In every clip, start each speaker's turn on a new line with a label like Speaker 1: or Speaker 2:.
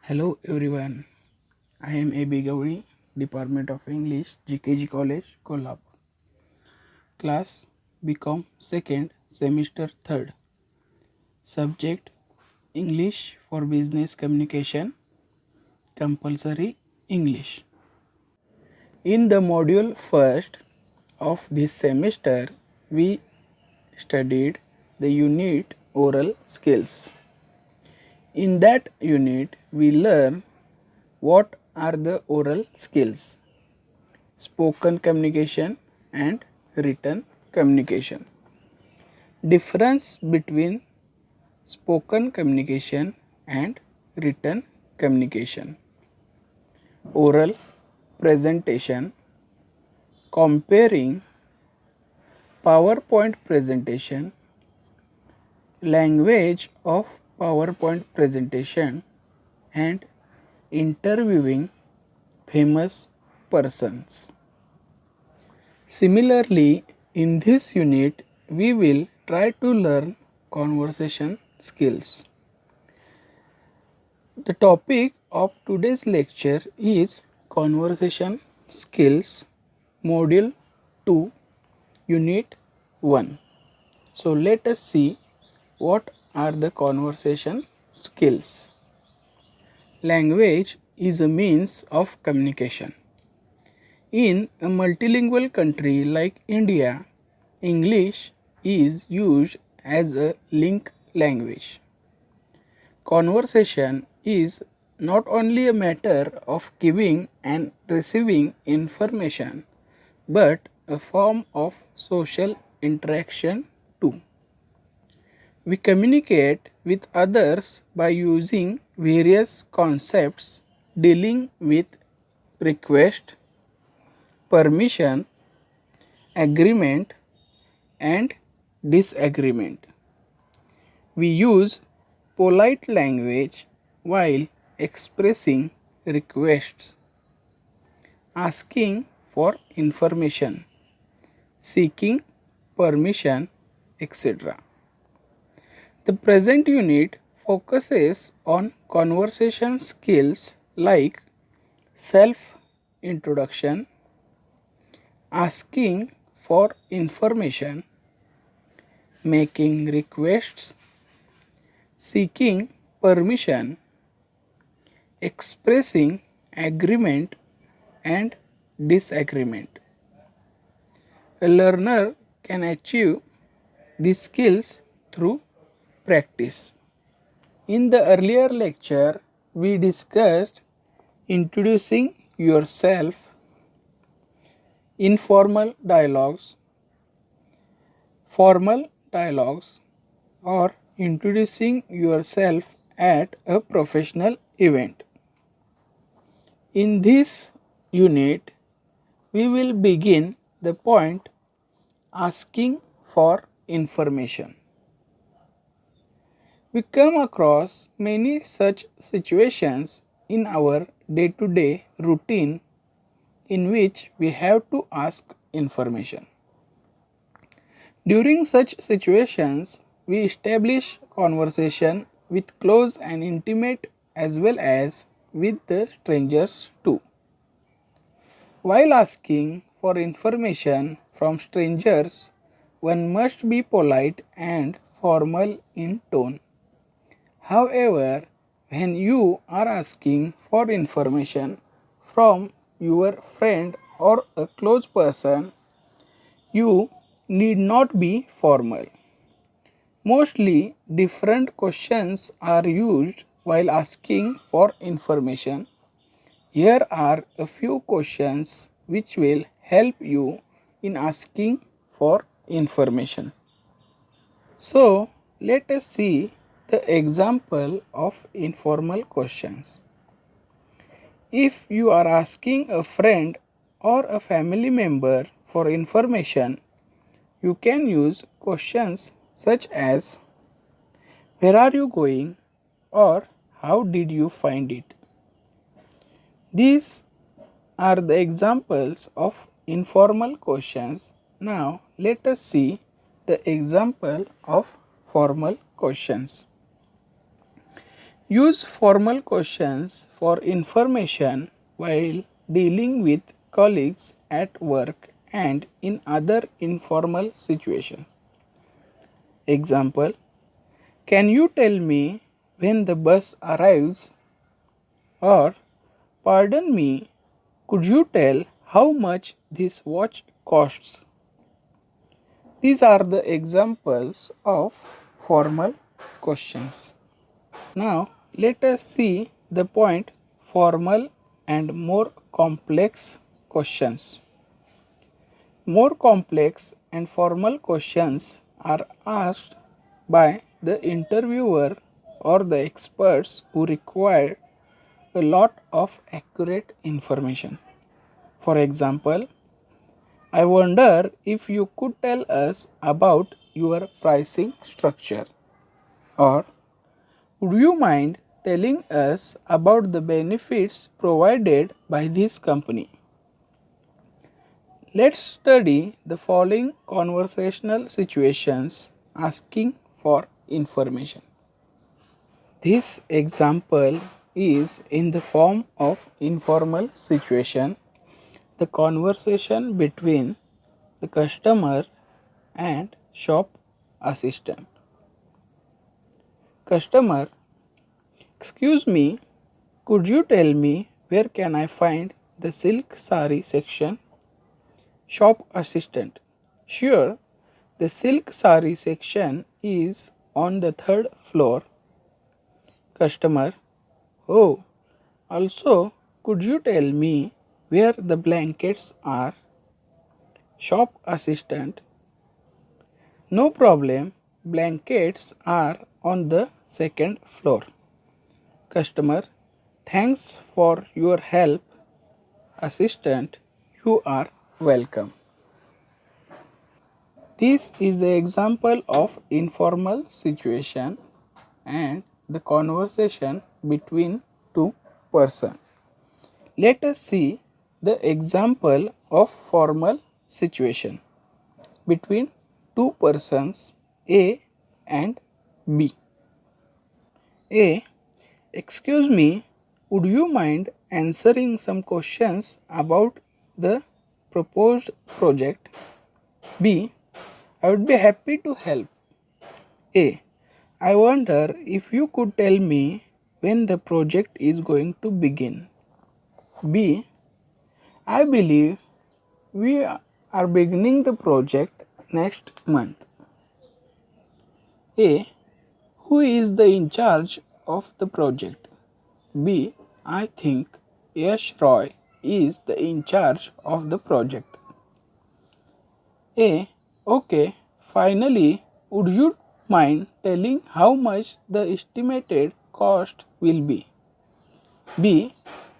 Speaker 1: Hello everyone, I am A.B. Gauri, Department of English, GKG College, Kolhapur. Class BCom 2nd, Semester 3rd. Subject English for Business Communication, Compulsory English. In the module 1st of this semester, we studied the unit oral skills. In that unit, we learn what are the oral skills, spoken communication and written communication. Difference between spoken communication and written communication. Oral presentation, comparing PowerPoint presentation, language of PowerPoint presentation, and interviewing famous persons. Similarly, in this unit, we will try to learn conversation skills. The topic of today's lecture is Conversation Skills, Module 2, Unit 1. So, let us see what are the conversation skills. Language is a means of communication. In a multilingual country like India, English is used as a link language. Conversation is not only a matter of giving and receiving information, but a form of social interaction too. We communicate with others by using various concepts dealing with request, permission, agreement, and disagreement. We use polite language while expressing requests, asking for information, seeking permission, etc. The present unit focuses on conversation skills like self introduction, asking for information, making requests, seeking permission, expressing agreement and disagreement. A learner can achieve these skills through practice. In the earlier lecture, we discussed introducing yourself, informal dialogues, formal dialogues, or introducing yourself at a professional event. In this unit, we will begin the point asking for information. We come across many such situations in our day to day routine in which we have to ask information. During such situations, we establish conversation with close and intimate as well as with the strangers too. While asking for information from strangers, one must be polite and formal in tone. However, when you are asking for information from your friend or a close person, you need not be formal. Mostly different questions are used while asking for information. Here are a few questions which will help you in asking for information. So, let us see the example of informal questions. If you are asking a friend or a family member for information, you can use questions such as where are you going or how did you find it. These are the examples of informal questions. Now let us see the example of formal questions. Use formal questions for information while dealing with colleagues at work and in other informal situations. Example: can you tell me when the bus arrives? Or, pardon me, could you tell how much this watch costs? These are the examples of formal questions. Now, let us see the point formal and more complex questions. More complex and formal questions are asked by the interviewer or the experts who require a lot of accurate information. For example, I wonder if you could tell us about your pricing structure, or would you mind telling us about the benefits provided by this company? Let's study the following conversational situations asking for information. This example is in the form of informal situation, the conversation between the customer and shop assistant. Customer: excuse me, could you tell me where can I find the silk sari section? Shop assistant: sure, the silk sari section is on the third floor. Customer: oh, also could you tell me where the blankets are? Shop assistant: no problem, blankets are on the second floor. Customer: thanks for your help. Assistant: you are welcome. This is the example of informal situation and the conversation between two persons. Let us see the example of formal situation between two persons A and B. A: excuse me, would you mind answering some questions about the proposed project? B: I would be happy to help. A: I wonder if you could tell me when the project is going to begin. B: I believe we are beginning the project next month. A: who is the in charge of the project? B: I think Yash Roy is the in charge of the project. A: okay, finally, would you mind telling how much the estimated cost will be? B: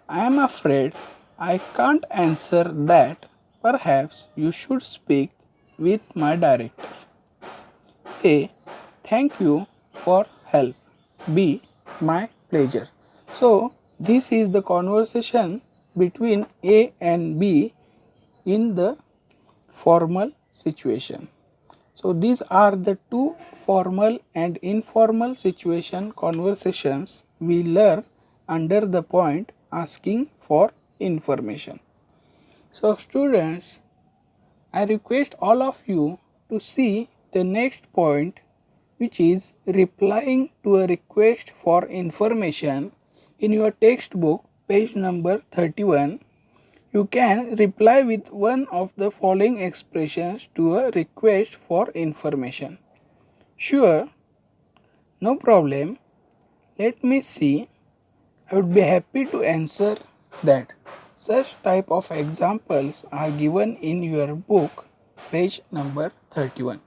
Speaker 1: I am afraid I can't answer that. Perhaps you should speak with my director. A: thank you for help. B: my pleasure. So, this is the conversation between A and B in the formal situation. So, these are the two formal and informal situation conversations we learn under the point asking for information. So, students, I request all of you to see the next point, which is replying to a request for information. In your textbook, page number 31, you can reply with one of the following expressions to a request for information. Sure, no problem, let me see, I would be happy to answer that. Such type of examples are given in your book, page number 31.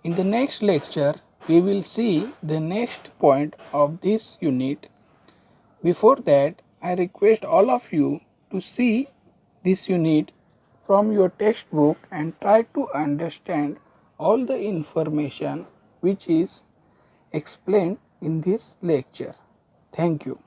Speaker 1: In the next lecture, we will see the next point of this unit. Before that, I request all of you to see this unit from your textbook and try to understand all the information which is explained in this lecture. Thank you.